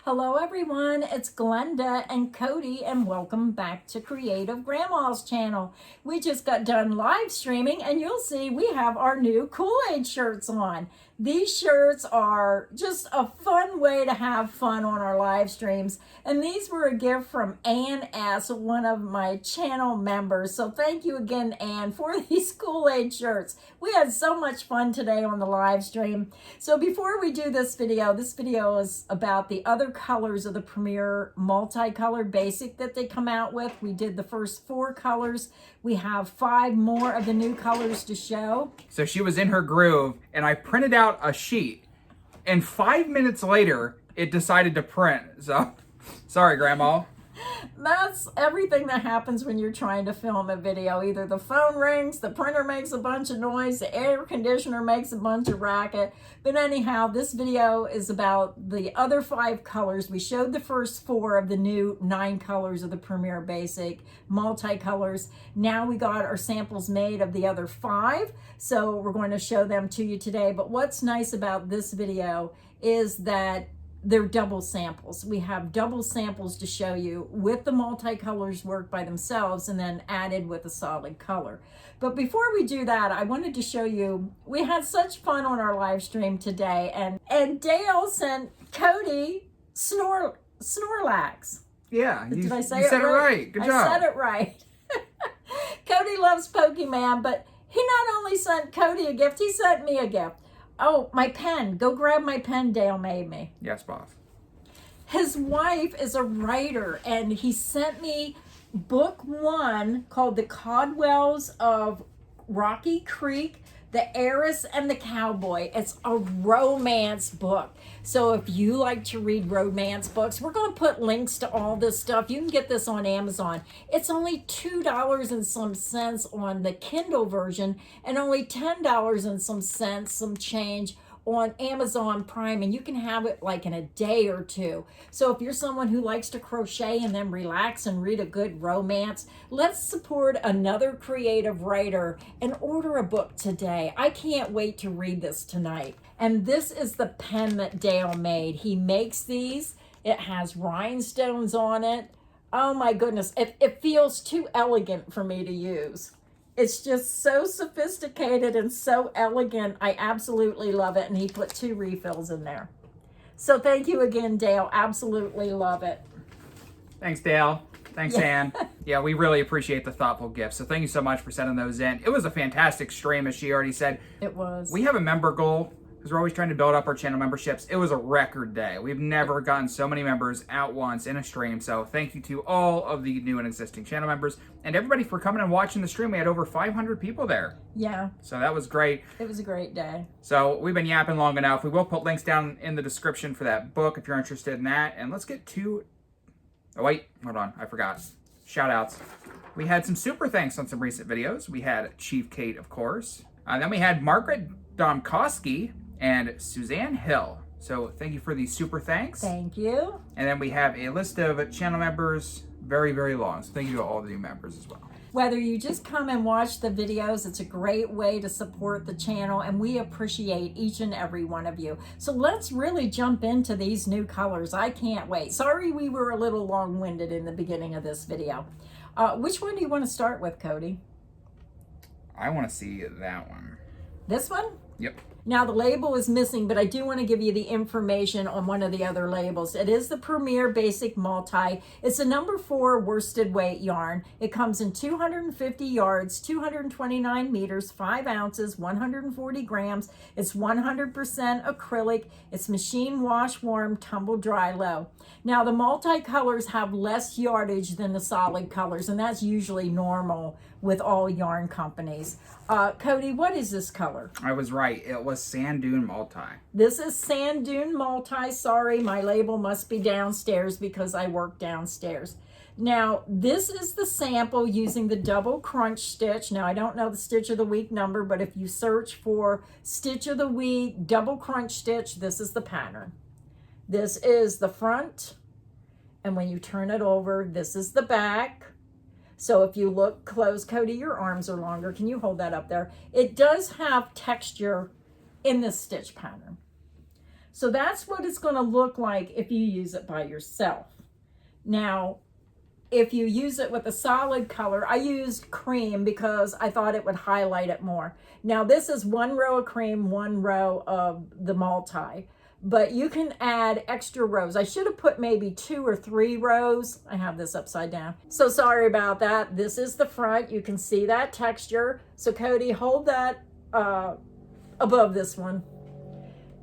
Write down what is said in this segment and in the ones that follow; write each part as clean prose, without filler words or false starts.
Hello everyone, it's Glenda and Cody and welcome back to Creative Grandma's channel. We just got done live streaming and you'll see we have our new Kool-Aid shirts on. These shirts are just a fun way to have fun on our live streams, and these were a gift from Ann S., one of my channel members. So thank you again, Ann, for these Kool-Aid shirts. We had so much fun today on the live stream. So before we do this video is about the other colors of the Premier multicolored basic that they come out with. We did the first 4 colors. We have 5 more of the new colors to show. So she was in her groove and I printed out a sheet and 5 minutes later it decided to print. So sorry, Grandma. That's everything that happens when you're trying to film a video. Either the phone rings, the printer makes a bunch of noise, the air conditioner makes a bunch of racket. But anyhow, this video is about the other 5 colors. We showed the first 4 of the new 9 colors of the Premier Basic multicolors. Now we got our samples made of the other 5. So we're going to show them to you today. But what's nice about this video is that they're double samples. We have double samples to show you with the multicolors work by themselves and then added with a solid color. But before we do that, I wanted to show you, we had such fun on our live stream today, and Dale sent Cody Snorlax. Yeah. Did I say you it said right? it right. Good job. I said it right. Cody loves Pokemon, but he not only sent Cody a gift, he sent me a gift. Oh, my pen. Go grab my pen Dale made me. Yes, boss. His wife is a writer, and he sent me book 1 called The Caldwells of Rocky Creek, The Heiress and the Cowboy. It's a romance book. So if you like to read romance books, we're going to put links to all this stuff. You can get this on Amazon. It's only $2 and some cents on the Kindle version and only $10 and some change on Amazon Prime, and you can have it like in a day or 2. So if you're someone who likes to crochet and then relax and read a good romance, let's support another creative writer and order a book today. I can't wait to read this tonight. And this is the pen that Dale made. He makes these. It has rhinestones on it. Oh my goodness, it feels too elegant for me to use. It's just so sophisticated and so elegant. I absolutely love it. And he put 2 refills in there. So thank you again, Dale. Absolutely love it. Thanks, Dale. Thanks, Ann. Yeah, we really appreciate the thoughtful gifts. So thank you so much for sending those in. It was a fantastic stream, as she already said. It was. We have a member goal because we're always trying to build up our channel memberships. It was a record day. We've never gotten so many members at once in a stream. So thank you to all of the new and existing channel members and everybody for coming and watching the stream. We had over 500 people there. Yeah. So that was great. It was a great day. So we've been yapping long enough. We will put links down in the description for that book if you're interested in that. And let's get to... Oh, wait. Hold on. I forgot. Shout outs. We had some super thanks on some recent videos. We had Chief Kate, of course. Then we had Margaret Domkowski and Suzanne Hill. So thank you for the super thanks. Thank you. And then we have a list of channel members, very, very long. So thank you to all the new members as well. Whether you just come and watch the videos, it's a great way to support the channel, and we appreciate each and every one of you. So let's really jump into these new colors. I can't wait. Sorry we were a little long-winded in the beginning of this video. Which one do you want to start with, Cody? I want to see that one. This one? Yep. Now the label is missing, but I do want to give you the information on one of the other labels. It is the Premier Basic Multi. It's a number 4 worsted weight yarn. It comes in 250 yards, 229 meters, 5 ounces, 140 grams. It's 100% acrylic. It's machine wash, warm, tumble dry, low. Now the multicolors have less yardage than the solid colors, and that's usually normal with all yarn companies. Cody, what is this color? I was right. It was Sand Dune Multi. This is Sand Dune Multi. Sorry, my label must be downstairs because I work downstairs. Now, this is the sample using the double crunch stitch. Now, I don't know the stitch of the week number, but if you search for stitch of the week, double crunch stitch, this is the pattern. This is the front, and when you turn it over, this is the back. So if you look close, Cody, your arms are longer. Can you hold that up there? It does have texture in this stitch pattern. So that's what it's going to look like if you use it by yourself. Now, if you use it with a solid color, I used cream because I thought it would highlight it more. Now this is 1 row of cream, 1 row of the multi, but you can add extra rows. I should have put maybe 2 or 3 rows. I have this upside down. So sorry about that. This is the front. You can see that texture. So Cody, hold that above this one.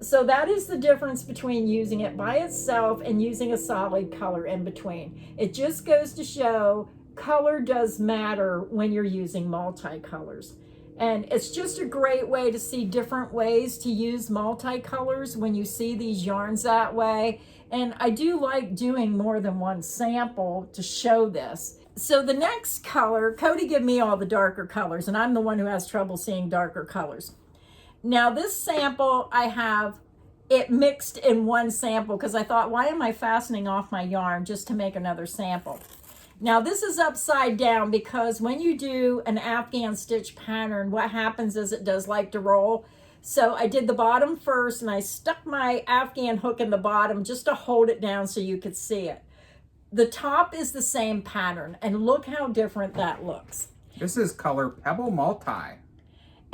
So that is the difference between using it by itself and using a solid color in between. It just goes to show color does matter when you're using multicolors. And it's just a great way to see different ways to use multicolors when you see these yarns that way. And I do like doing more than one sample to show this. So the next color, Cody gave me all the darker colors, and I'm the one who has trouble seeing darker colors. Now this sample, I have it mixed in one sample because I thought, why am I fastening off my yarn just to make another sample? Now this is upside down because when you do an Afghan stitch pattern, what happens is it does like to roll. So I did the bottom first and I stuck my Afghan hook in the bottom just to hold it down so you could see it. The top is the same pattern and look how different that looks. This is color Pebble Multi.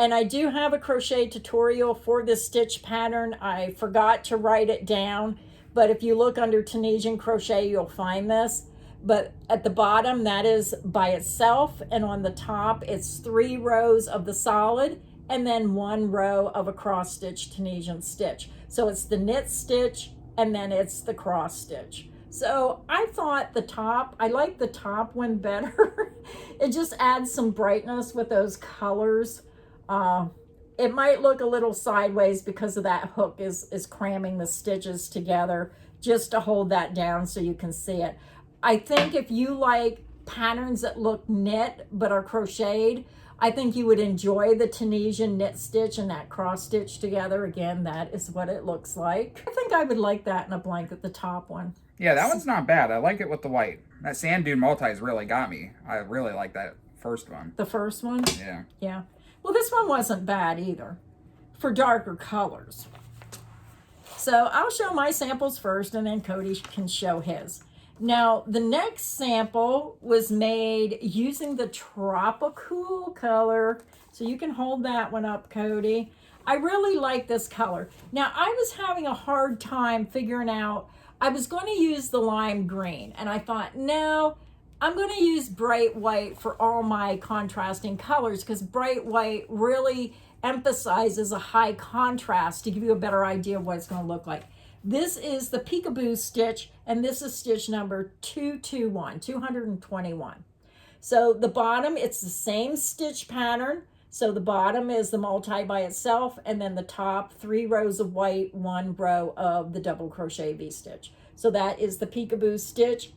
And I do have a crochet tutorial for this stitch pattern. I forgot to write it down, but if you look under Tunisian crochet, you'll find this. But at the bottom, that is by itself, and on the top, it's 3 rows of the solid and then 1 row of a cross stitch Tunisian stitch. So it's the knit stitch and then it's the cross stitch. So I thought the top, I like the top one better. It just adds some brightness with those colors. It might look a little sideways because of that hook is cramming the stitches together just to hold that down so you can see it. I think if you like patterns that look knit but are crocheted, I think you would enjoy the Tunisian knit stitch and that cross stitch together. Again, that is what it looks like. I think I would like that in a blanket, the top one. Yeah, that one's not bad. I like it with the white. That Sand Dune Multi's really got me. I really like that first one. The first one? Yeah. Yeah. Well, this one wasn't bad either for darker colors. So I'll show my samples first and then Cody can show his. Now, the next sample was made using the Tropical color. So you can hold that one up, Cody. I really like this color. Now, I was having a hard time figuring out, I was going to use the lime green. And I thought, no, I'm going to use bright white for all my contrasting colors because bright white really emphasizes a high contrast to give you a better idea of what it's going to look like. This is the peekaboo stitch, and this is stitch number 221. So the bottom, it's the same stitch pattern. So the bottom is the multi by itself, and then the top 3 rows of white, 1 row of the double crochet V-stitch. So that is the peekaboo stitch,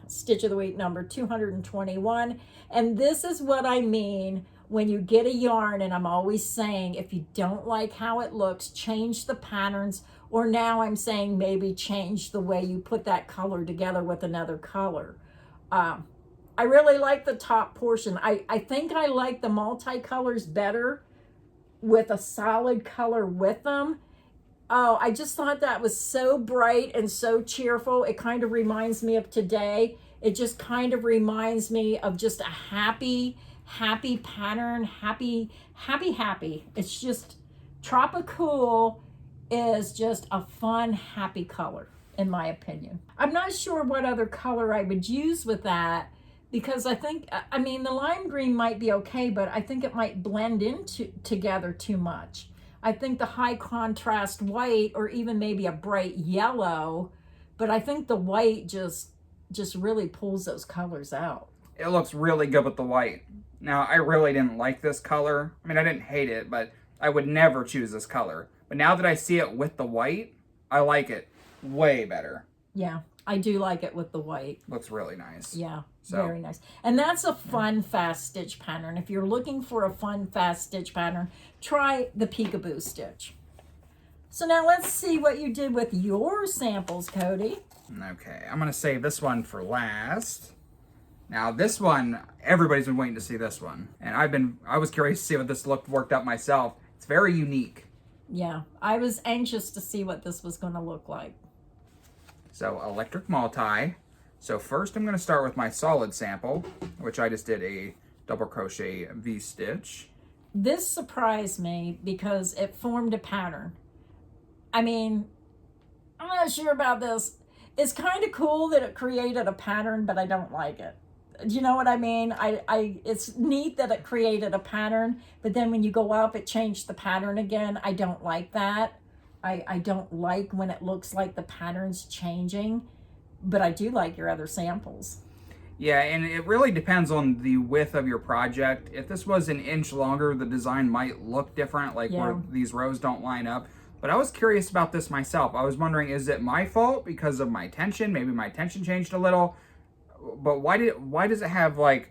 stitch of the week number 221. And this is what I mean when you get a yarn, and I'm always saying, if you don't like how it looks, change the patterns, or now I'm saying maybe change the way you put that color together with another color. I really like the top portion. I think I like the multicolors better with a solid color with them. Oh, I just thought that was so bright and so cheerful. It kind of reminds me of today. It just kind of reminds me of just a happy pattern, happy. It's just Tropical is just a fun, happy color, in my opinion. I'm not sure what other color I would use with that because I think, I mean, the lime green might be okay, but I think it might blend together too much. I think the high contrast white or even maybe a bright yellow, but I think the white just really pulls those colors out. It looks really good with the white. Now, I really didn't like this color. I mean, I didn't hate it, but I would never choose this color. But now that I see it with the white, I like it way better. Yeah, I do like it with the white. Looks really nice. Yeah, very nice. And that's a fun, fast stitch pattern. If you're looking for a fun, fast stitch pattern, try the peekaboo stitch. So now let's see what you did with your samples, Cody. Okay, I'm going to save this one for last. Now this one, everybody's been waiting to see this one. And I was curious to see what this look worked out myself. It's very unique. Yeah, I was anxious to see what this was going to look like. So electric multi. So first I'm going to start with my solid sample, which I just did a double crochet V-stitch. This surprised me because it formed a pattern. I mean, I'm not sure about this. It's kind of cool that it created a pattern, but I don't like it. Do you know what I mean? It's neat that it created a pattern, but then when you go up, it changed the pattern again. I don't like that. I don't like when it looks like the pattern's changing, but I do like your other samples. Yeah, and it really depends on the width of your project. If this was an inch longer, the design might look different, like where these rows don't line up. But I was curious about this myself. I was wondering, is it my fault because of my tension? Maybe my tension changed a little. But why does it have like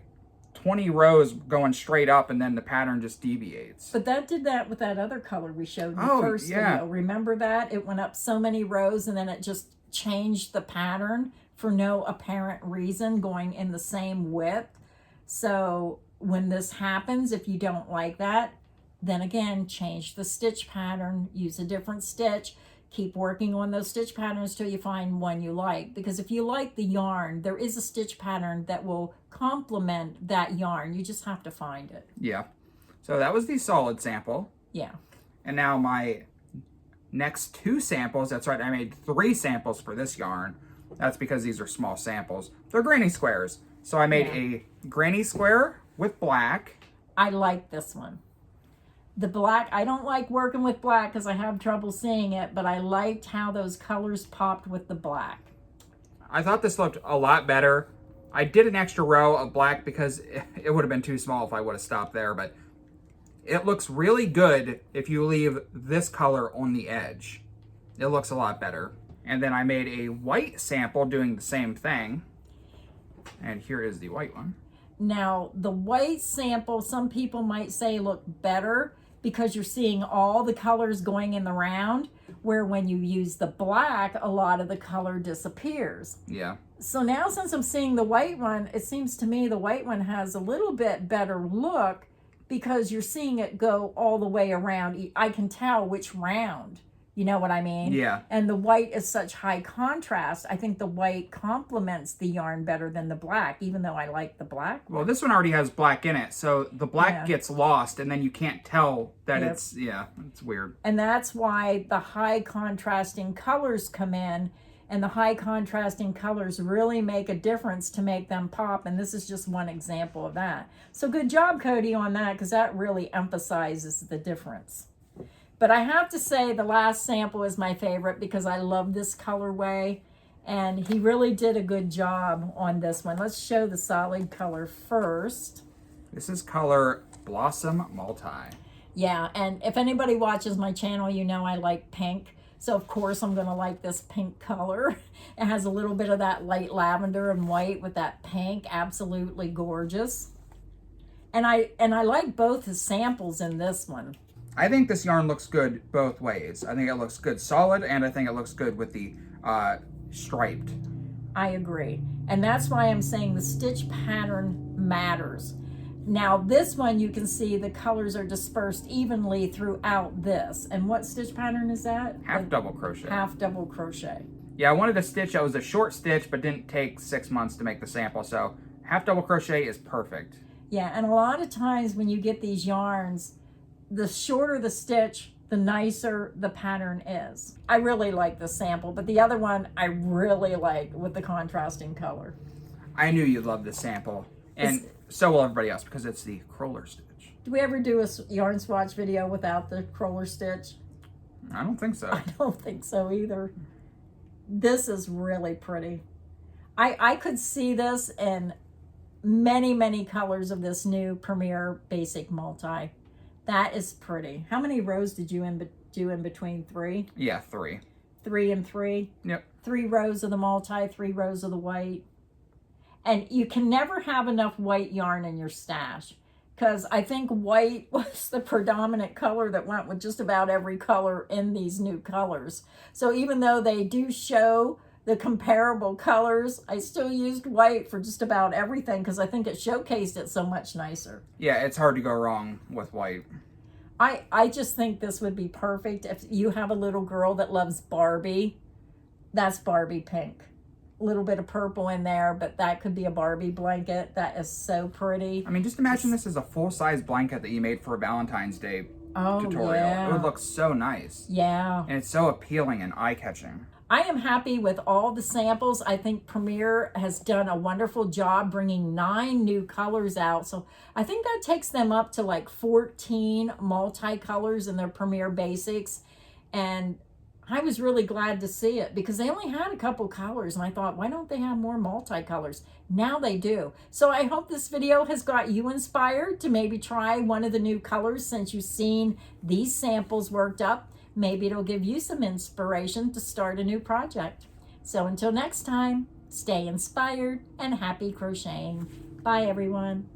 20 rows going straight up and then the pattern just deviates? But that did that with that other color we showed in the first video. Remember that? It went up so many rows and then it just changed the pattern for no apparent reason, going in the same width. So when this happens, if you don't like that, then again, change the stitch pattern, use a different stitch, keep working on those stitch patterns till you find one you like. Because if you like the yarn, there is a stitch pattern that will complement that yarn. You just have to find it. Yeah. So that was the solid sample. Yeah. And now my next two samples, that's right, I made 3 samples for this yarn. That's because these are small samples. They're granny squares. So I made a granny square with black. I like this one. The black, I don't like working with black because I have trouble seeing it, but I liked how those colors popped with the black. I thought this looked a lot better. I did an extra row of black because it would have been too small if I would have stopped there, but it looks really good if you leave this color on the edge. It looks a lot better. And then I made a white sample doing the same thing. And here is the white one. Now, the white sample, some people might say look better because you're seeing all the colors going in the round, where when you use the black, a lot of the color disappears. Yeah. So now since I'm seeing the white one, it seems to me the white one has a little bit better look because you're seeing it go all the way around. I can tell which round. You know what I mean? Yeah. And the white is such high contrast. I think the white complements the yarn better than the black, even though I like the black one. Well, this one already has black in it, so the black gets lost, and then you can't tell that it's weird. And that's why the high contrasting colors come in, and the high contrasting colors really make a difference to make them pop, and this is just one example of that. So good job, Cody, on that, because that really emphasizes the difference. But I have to say the last sample is my favorite because I love this colorway, and he really did a good job on this one. Let's show the solid color first. This is color Blossom Multi. Yeah, and if anybody watches my channel, you know I like pink. So of course I'm gonna like this pink color. It has a little bit of that light lavender and white with that pink, absolutely gorgeous. And I like both the samples in this one. I think this yarn looks good both ways. I think it looks good solid, and I think it looks good with the striped. I agree. And that's why I'm saying the stitch pattern matters. Now this one, you can see the colors are dispersed evenly throughout this. And what stitch pattern is that? Half double crochet. Half double crochet. Yeah, I wanted a stitch that was a short stitch, but didn't take 6 months to make the sample, so half double crochet is perfect. Yeah, and a lot of times when you get these yarns, the shorter the stitch, the nicer the pattern is. I really like this sample, but the other one I really like with the contrasting color. I knew you'd love this sample, and so will everybody else because it's the crawler stitch. Do we ever do a yarn swatch video without the crawler stitch? I don't think so. I don't think so either. This is really pretty. I could see this in many, many colors of this new Premier Basic Multi. That is pretty. How many rows did you do in between? 3? Yeah, 3. 3 and 3? Yep. 3 rows of the multi, 3 rows of the white. And you can never have enough white yarn in your stash, because I think white was the predominant color that went with just about every color in these new colors. So even though they do show the comparable colors, I still used white for just about everything because I think it showcased it so much nicer. Yeah, it's hard to go wrong with white. I just think this would be perfect if you have a little girl that loves Barbie. That's Barbie pink. A little bit of purple in there, but that could be a Barbie blanket. That is so pretty. I mean, just imagine this as a full-size blanket that you made for a Valentine's Day tutorial. Yeah. It would look so nice. Yeah. And it's so appealing and eye-catching. I am happy with all the samples. I think Premier has done a wonderful job bringing 9 new colors out. So I think that takes them up to like 14 multicolors in their Premier Basics. And I was really glad to see it because they only had a couple colors. And I thought, why don't they have more multicolors? Now they do. So I hope this video has got you inspired to maybe try one of the new colors since you've seen these samples worked up. Maybe it'll give you some inspiration to start a new project. So until next time, stay inspired and happy crocheting. Bye, everyone.